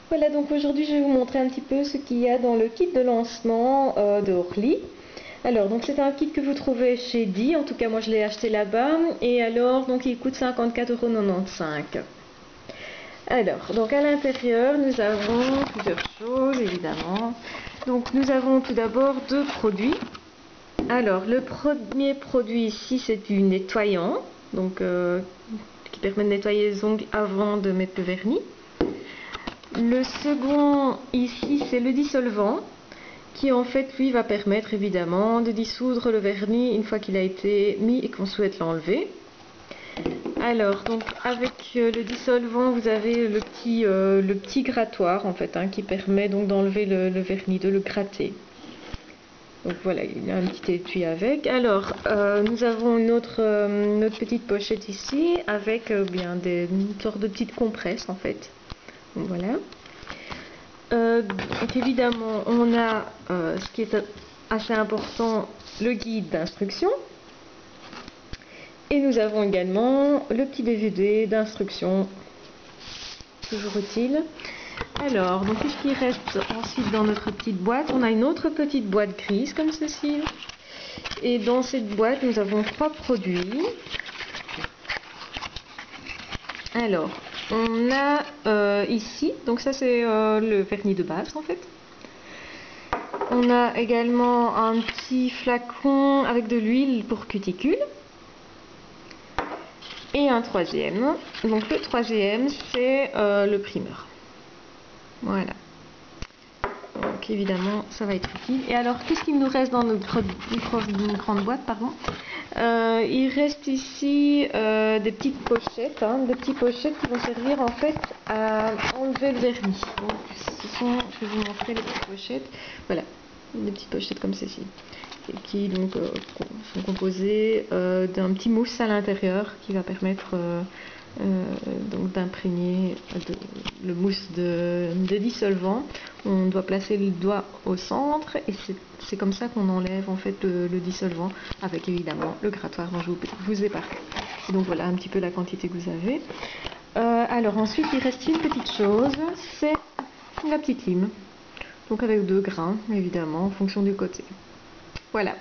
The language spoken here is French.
Voilà, donc aujourd'hui je vais vous montrer un petit peu ce qu'il y a dans le kit de lancement de Orly. Alors, donc c'est un kit que vous trouvez chez Di, en tout cas moi je l'ai acheté là-bas, et alors donc il coûte 54,95 €. Alors, donc à l'intérieur nous avons plusieurs choses évidemment. Donc nous avons tout d'abord deux produits. Alors, le premier produit ici c'est du nettoyant, donc qui permet de nettoyer les ongles avant de mettre le vernis. Le second ici c'est le dissolvant qui en fait lui va permettre évidemment de dissoudre le vernis une fois qu'il a été mis et qu'on souhaite l'enlever. Alors donc avec le dissolvant vous avez le petit grattoir en fait qui permet donc d'enlever le vernis, de le gratter. Donc voilà, il y a un petit étui avec. Alors nous avons notre petite pochette ici avec une sorte de petite compresse en fait. Donc, voilà. Donc évidemment on a ce qui est assez important, le guide d'instruction, et nous avons également le petit DVD d'instruction, toujours utile. Alors donc qu'est-ce qui reste ensuite dans notre petite boîte? On a une autre petite boîte grise comme ceci, et dans cette boîte nous avons trois produits. Alors on a ici, donc ça c'est le vernis de base en fait. On a également un petit flacon avec de l'huile pour cuticule. Et un troisième. Donc le troisième c'est le primeur. Voilà. Donc évidemment ça va être utile. Et alors qu'est-ce qu'il nous reste dans notre grande boîte, pardon? Il reste ici des petites pochettes, des petites pochettes qui vont servir en fait à enlever le vernis. Donc, je vais vous montrer les petites pochettes. Voilà, des petites pochettes comme ceci, et qui donc sont composées d'un petit mousse à l'intérieur qui va permettre donc d'imprégner le mousse de dissolvant. On doit placer le doigt au centre et c'est comme ça qu'on enlève en fait le dissolvant, avec évidemment le grattoir dont je vous ai parlé. Et donc voilà un petit peu la quantité que vous avez. Alors ensuite il reste une petite chose, c'est la petite lime, donc avec 2 grains évidemment en fonction du côté. Voilà.